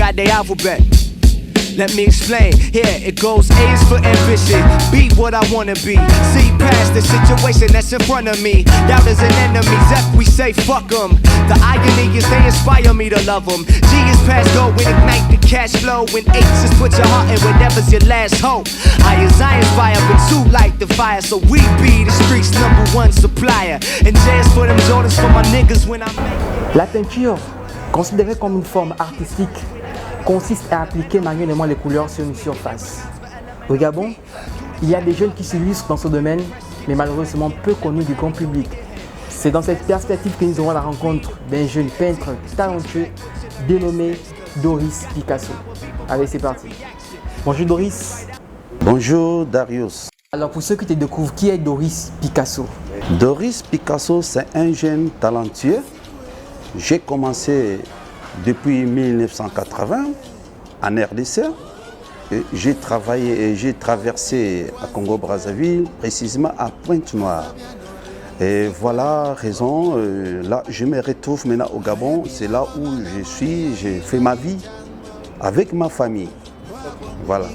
got their alphabet. Let me explain, here it goes. A is for ambition, be what I wanna be. See past the situation that's in front of me. Doubt is an enemy, F we say fuck them. The irony is they inspire me to love them. G is past go when ignite the cash flow. When H is put your heart in whatever's your last hope. I inspire but two light the fire. So we be the streets #1 supplier. And J is for them Jordans for my niggas when I make. La peinture, considérée comme une forme artistique, consiste à appliquer manuellement les couleurs sur une surface. Au Gabon, il y a des jeunes qui s'illustrent dans ce domaine, mais malheureusement peu connus du grand public. C'est dans cette perspective que nous aurons la rencontre d'un jeune peintre talentueux dénommé Doris Picasso. Allez, c'est parti. Bonjour Doris. Bonjour Darius. Alors pour ceux qui te découvrent, qui est Doris Picasso? Doris Picasso, c'est un jeune talentueux. J'ai commencé depuis 1980 en RDC. J'ai travaillé et j'ai traversé à Congo-Brazzaville, précisément à Pointe-Noire. Et voilà raison, là je me retrouve maintenant au Gabon, c'est là où je suis, j'ai fait ma vie avec ma famille. Voilà.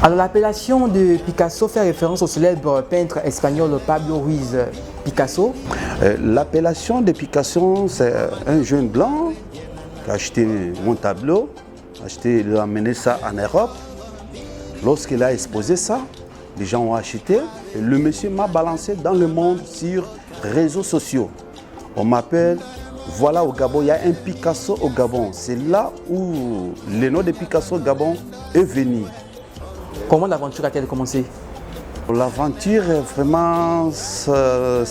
Alors l'appellation de Picasso fait référence au célèbre peintre espagnol Pablo Ruiz Picasso. L'appellation de Picasso, c'est un jeune blanc qui a acheté mon tableau, il a amené ça en Europe. Lorsqu'il a exposé ça, les gens ont acheté. Et le monsieur m'a balancé dans le monde sur réseaux sociaux. On m'appelle, voilà au Gabon, il y a un Picasso au Gabon. C'est là où le nom de Picasso au Gabon est venu. Comment l'aventure a-t-elle commencé? L'aventure, vraiment, ça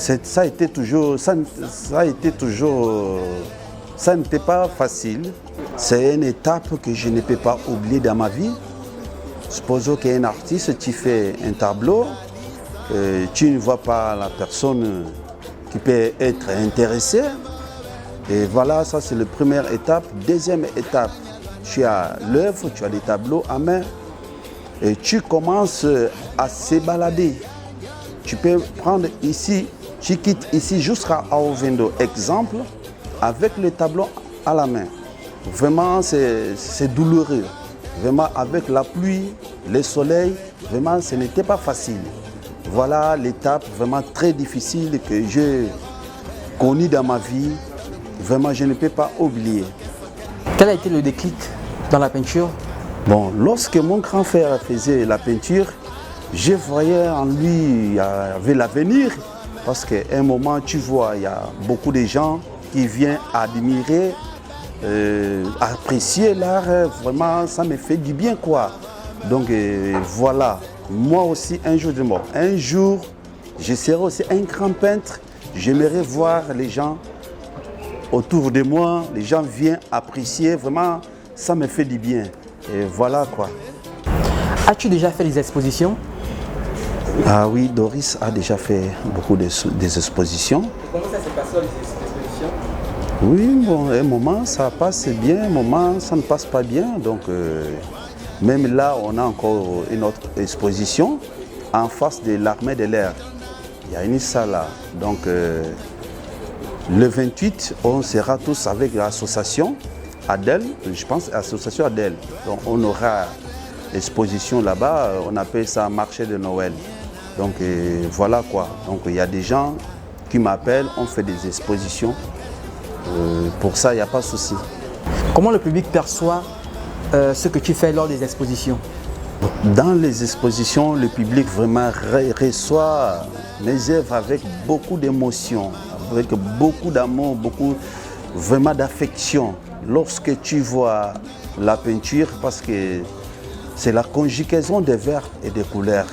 n'était pas facile. C'est une étape que je ne peux pas oublier dans ma vie. Supposons qu'un artiste, tu fais un tableau, tu ne vois pas la personne qui peut être intéressée. Et voilà, ça c'est la première étape. Deuxième étape, tu as l'œuvre, tu as des tableaux à main. Et tu commences à se balader. Tu peux prendre ici, tu quittes ici jusqu'à Aovendo, exemple, avec le tableau à la main. Vraiment, c'est douloureux. Vraiment, avec la pluie, le soleil, vraiment, ce n'était pas facile. Voilà l'étape vraiment très difficile que j'ai connue dans ma vie. Vraiment, je ne peux pas oublier. Quel a été le déclic dans la peinture? Bon, lorsque mon grand frère faisait la peinture, je voyais en lui, il y avait l'avenir. Parce qu'à un moment, tu vois, il y a beaucoup de gens qui viennent admirer, apprécier l'art. Vraiment, ça me fait du bien, quoi. Donc voilà, moi aussi, un jour, je serai aussi un grand peintre. J'aimerais voir les gens autour de moi, les gens viennent apprécier. Vraiment, ça me fait du bien. Et voilà quoi. As-tu déjà fait des expositions? Ah oui, Doris a déjà fait beaucoup des expositions. Comment ça s'est passé les expositions? Oui, bon, un moment ça passe bien, un moment ça ne passe pas bien. Donc même là, on a encore une autre exposition en face de l'armée de l'air. Il y a une salle là. Donc le 28, on sera tous avec l'association Adèle, je pense, association Adèle. Donc on aura exposition là-bas, on appelle ça marché de Noël. Donc voilà quoi. Donc il y a des gens qui m'appellent, on fait des expositions. Pour ça, il n'y a pas de souci. Comment le public perçoit ce que tu fais lors des expositions? Dans les expositions, le public vraiment reçoit mes œuvres avec beaucoup d'émotion, avec beaucoup d'amour, beaucoup vraiment d'affection. Lorsque tu vois la peinture, parce que c'est la conjugaison des verbes et des couleurs,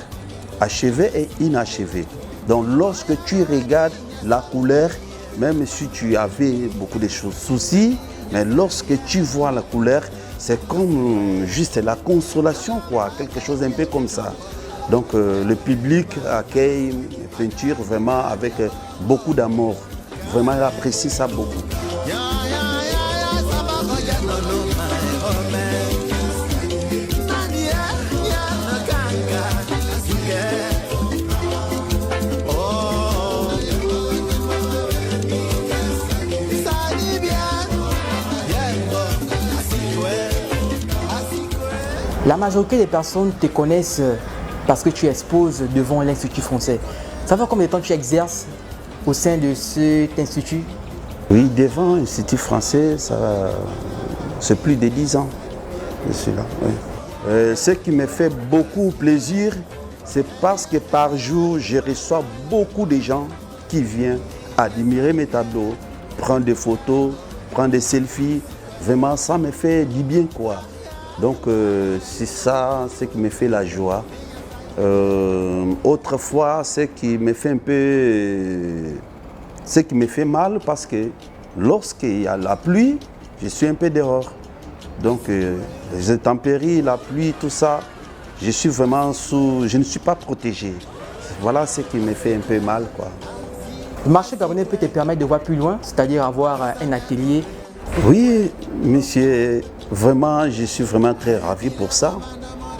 achevées et inachevées. Donc lorsque tu regardes la couleur, même si tu avais beaucoup de soucis, mais lorsque tu vois la couleur, c'est comme juste la consolation, quoi, quelque chose un peu comme ça. Donc le public accueille les peintures vraiment avec beaucoup d'amour. Vraiment, il apprécie ça beaucoup. La majorité des personnes te connaissent parce que tu exposes devant l'Institut français. Ça fait combien de temps que tu exerces au sein de cet institut? Oui, devant l'Institut français, c'est plus de 10 ans. Je suis là. Oui. Ce qui me fait beaucoup plaisir, c'est parce que par jour, je reçois beaucoup de gens qui viennent admirer mes tableaux, prendre des photos, prendre des selfies. Vraiment, ça me fait du bien, quoi. Donc, c'est ça, ce qui me fait la joie. Autrefois, ce qui me fait un peu... Ce qui me fait mal, parce que lorsqu'il y a la pluie, je suis un peu dehors. Donc, les intempéries, la pluie, tout ça, je suis vraiment je ne suis pas protégé. Voilà ce qui me fait un peu mal, quoi. Le marché gabonais peut te permettre de voir plus loin, c'est-à-dire avoir un atelier. Oui, monsieur, vraiment, je suis vraiment très ravi pour ça.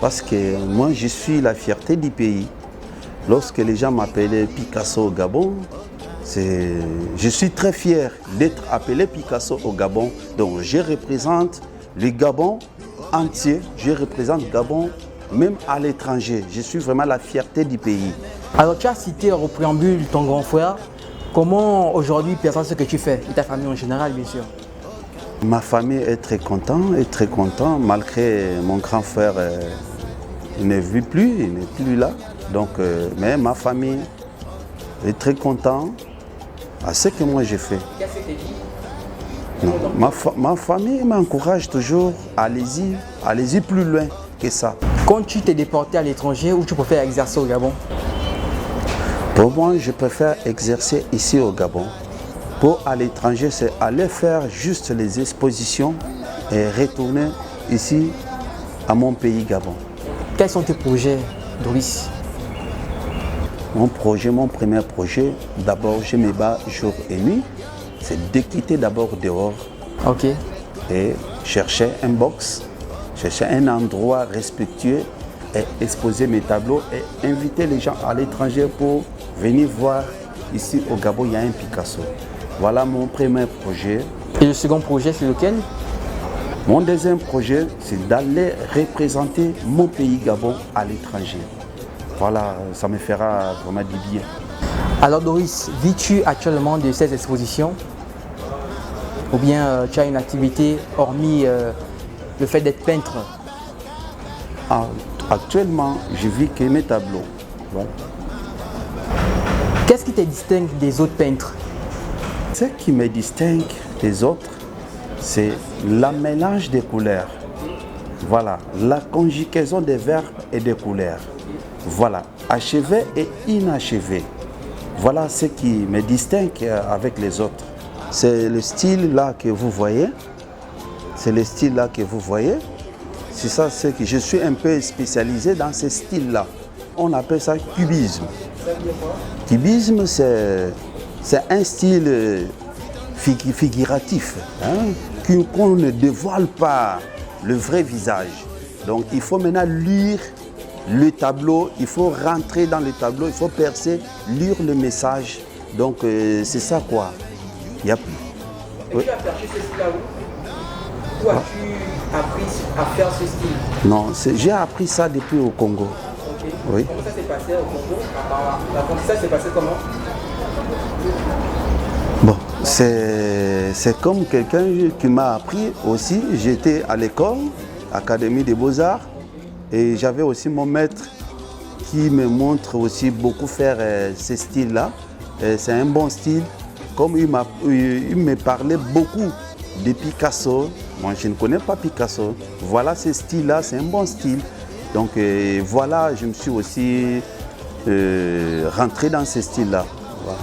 Parce que moi, je suis la fierté du pays. Lorsque les gens m'appelaient Picasso au Gabon, je suis très fier d'être appelé Picasso au Gabon. Donc, je représente le Gabon entier, je représente le Gabon même à l'étranger. Je suis vraiment la fierté du pays. Alors, tu as cité au préambule ton grand frère. Comment aujourd'hui perçoit ce que tu fais et ta famille en général, bien sûr? Ma famille est très contente, malgré mon grand frère il ne vit plus, il n'est plus là. Donc, mais ma famille est très contente à ce que moi j'ai fait. Qu'est-ce que tu dis? Non, ma famille m'encourage toujours, allez-y plus loin que ça. Quand tu t'es déporté à l'étranger, où tu préfères exercer au Gabon? Pour moi, je préfère exercer ici au Gabon. Pour à l'étranger, c'est aller faire juste les expositions et retourner ici à mon pays Gabon. Quels sont tes projets, Doris? Mon premier projet, d'abord je me bats jour et nuit, c'est de quitter d'abord dehors. Ok. Et chercher un box, chercher un endroit respectueux et exposer mes tableaux et inviter les gens à l'étranger pour venir voir ici au Gabon, il y a un Picasso. Voilà mon premier projet. Et le second projet, c'est lequel? Mon deuxième projet, c'est d'aller représenter mon pays Gabon à l'étranger. Voilà, ça me fera vraiment du bien. Alors Doris, vis-tu actuellement de ces expositions? Ou bien tu as une activité hormis le fait d'être peintre? Actuellement, je vis que mes tableaux. Bon. Qu'est-ce qui te distingue des autres peintres? Ce qui me distingue des autres, c'est le mélange des couleurs. Voilà, la conjugaison des verbes et des couleurs. Voilà, achevé et inachevé. Voilà ce qui me distingue avec les autres. C'est le style là que vous voyez. C'est le style là que vous voyez. C'est ça, c'est que je suis un peu spécialisé dans ce style-là. On appelle ça cubisme. Cubisme, c'est un style figuratif, hein, qu'on ne dévoile pas le vrai visage. Donc il faut maintenant lire le tableau, il faut rentrer dans le tableau, il faut percer, lire le message. Donc c'est ça quoi. Il y a plus. Et tu as perçu ce style-là où? Où as-tu appris à faire ce style? Non, j'ai appris ça depuis au Congo. Okay. Oui. Comment ça s'est passé au Congo? L'apprentissage s'est passé comment? Bon, c'est comme quelqu'un qui m'a appris aussi. J'étais à l'école, Académie des Beaux-Arts, et j'avais aussi mon maître qui me montre aussi beaucoup faire ce style-là. C'est un bon style. Comme il me parlait beaucoup de Picasso, moi je ne connais pas Picasso. Voilà ce style-là, c'est un bon style. Donc voilà, je me suis aussi rentré dans ce style-là. Voilà.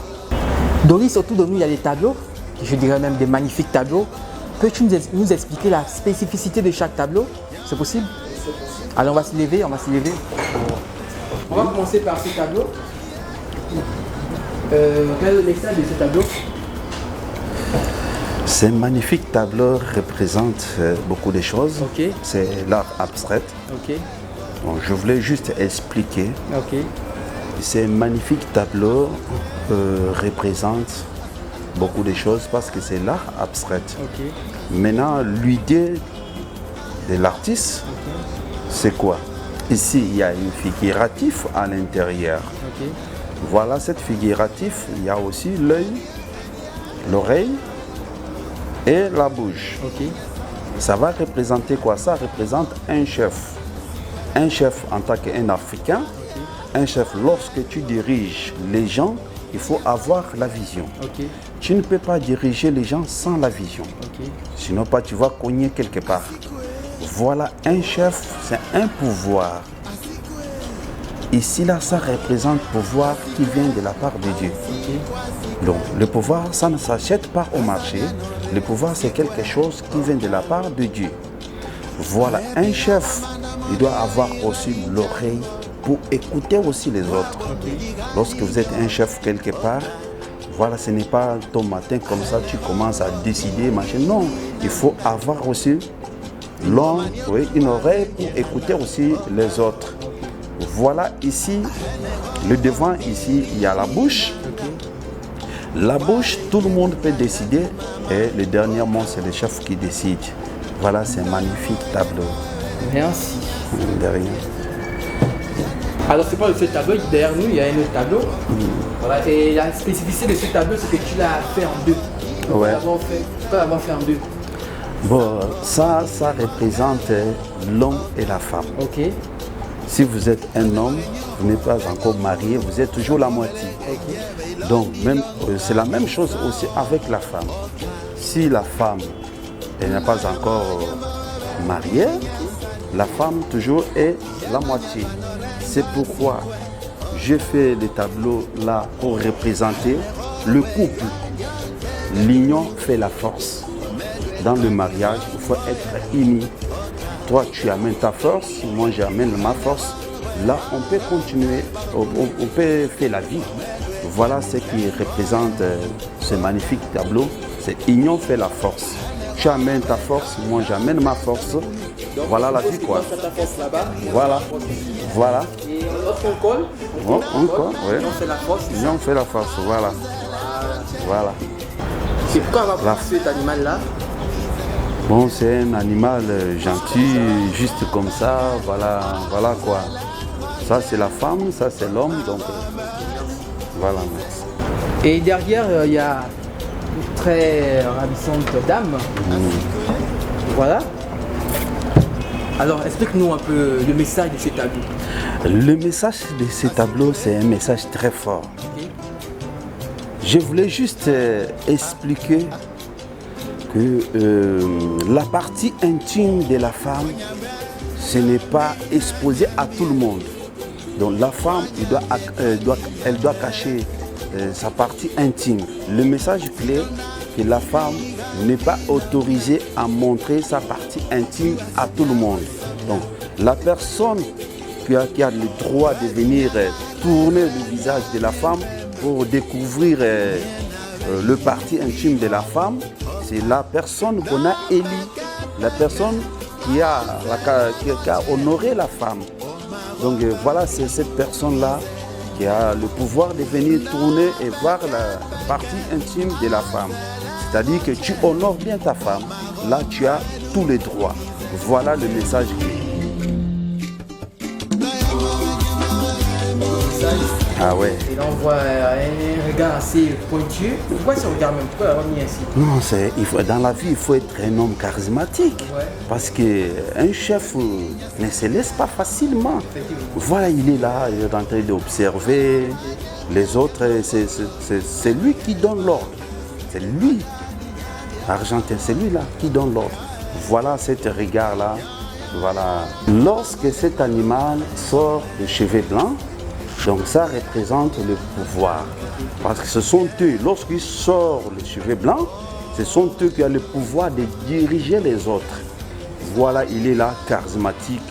Doris, autour de nous, il y a des tableaux, je dirais même des magnifiques tableaux. Peux-tu nous expliquer la spécificité de chaque tableau? C'est possible? C'est possible. Alors on va se lever, On va commencer par ce tableau. Quel est le message de ce tableau? Ces magnifiques tableaux représentent beaucoup de choses. Okay. C'est l'art abstrait. Okay. Bon, je voulais juste expliquer. Okay. Ces magnifiques tableaux représentent beaucoup de choses parce que c'est l'art abstrait. Okay. Maintenant, l'idée de l'artiste, c'est quoi? Ici, il y a une figuratif à l'intérieur. Ok. Voilà cette figuratif, il y a aussi l'œil, l'oreille et la bouche. Ok. Ça va représenter quoi? Ça représente un chef. Un chef en tant qu'un Africain. Un chef, lorsque tu diriges les gens, il faut avoir la vision. Ok. Tu ne peux pas diriger les gens sans la vision. Ok. Sinon, pas, tu vas cogner quelque part. Voilà, un chef, c'est un pouvoir. Ici, là, ça représente le pouvoir qui vient de la part de Dieu. Ok. Donc, le pouvoir, ça ne s'achète pas au marché. Le pouvoir, c'est quelque chose qui vient de la part de Dieu. Voilà, un chef, il doit avoir aussi l'oreille pour écouter aussi les autres. Lorsque vous êtes un chef quelque part, voilà, ce n'est pas ton matin comme ça, tu commences à décider, machin. Non, il faut avoir aussi l'homme, oui, une oreille pour écouter aussi les autres. Voilà, ici, le devant, ici, il y a la bouche. La bouche, tout le monde peut décider. Et le dernier mot, c'est le chef qui décide. Voilà, c'est un magnifique tableau. Merci. De rien. Alors c'est pas le seul tableau, derrière nous il y a un autre tableau. Voilà. Et la spécificité de ce tableau c'est que tu l'as fait en deux. Ouais. Tu peux l'avoir fait en deux. Bon, ça représente l'homme et la femme. Ok. Si vous êtes un homme, vous n'êtes pas encore marié, vous êtes toujours la moitié. Ok. Donc, même, c'est la même chose aussi avec la femme. Si la femme elle n'est pas encore mariée, la femme toujours est la moitié. C'est pourquoi j'ai fait des tableaux là pour représenter le couple. L'union fait la force. Dans le mariage, il faut être unis. Toi, tu amènes ta force, moi j'amène ma force. Là, on peut continuer, on peut faire la vie. Voilà ce qui représente ce magnifique tableau. C'est union fait la force. Tu amènes ta force, moi j'amène ma force. Donc, voilà la vie quoi. Ta force là-bas. Voilà. Voilà. Et lorsqu'on colle, On colle, ouais. on fait la force. Union fait la force, voilà. Voilà. C'est pourquoi on va prendre cet animal-là. Bon, c'est un animal gentil, juste comme ça, voilà, voilà quoi. Ça c'est la femme, ça c'est l'homme, donc voilà. Et derrière, il y a une très ravissante dame. Voilà. Alors, explique-nous un peu le message de ce tableau. Le message de ce tableau, c'est un message très fort. Je voulais juste expliquer que la partie intime de la femme, ce n'est pas exposé à tout le monde. Donc la femme, elle doit cacher sa partie intime. Le message clé, que la femme n'est pas autorisée à montrer sa partie intime à tout le monde. Donc la personne qui a le droit de venir tourner le visage de la femme pour découvrir le partie intime de la femme, c'est la personne qu'on a élue, la personne qui a honoré la femme. Donc voilà, c'est cette personne-là qui a le pouvoir de venir tourner et voir la partie intime de la femme. C'est-à-dire que tu honores bien ta femme, là tu as tous les droits. Voilà le message clé. Ah ouais. Et là on voit un regard assez pointu. Pourquoi ce regard même? Pourquoi l'avoir mis ainsi? Non, dans la vie, il faut être un homme charismatique. Ouais. Parce qu'un chef ne se laisse pas facilement. Voilà, il est là, il est en train d'observer les autres. C'est lui qui donne l'ordre. C'est lui, Argentin, c'est lui là qui donne l'ordre. Voilà cet regard-là. Voilà. Lorsque cet animal sort de cheveux blancs, donc ça représente le pouvoir. Parce que ce sont eux, lorsqu'ils sortent les cheveux blancs, ce sont eux qui ont le pouvoir de diriger les autres. Voilà, il est là, charismatique,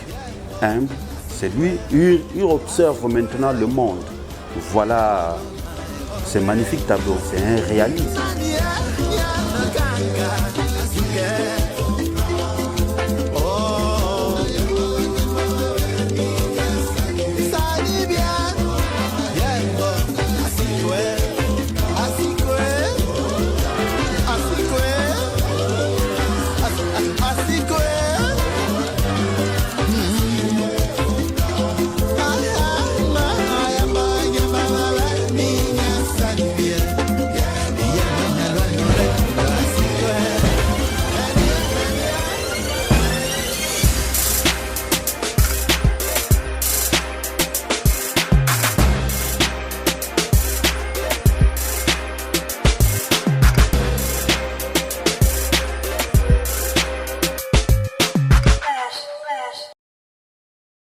humble. C'est lui, il observe maintenant le monde. Voilà, c'est un magnifique tableau, c'est un réalisme.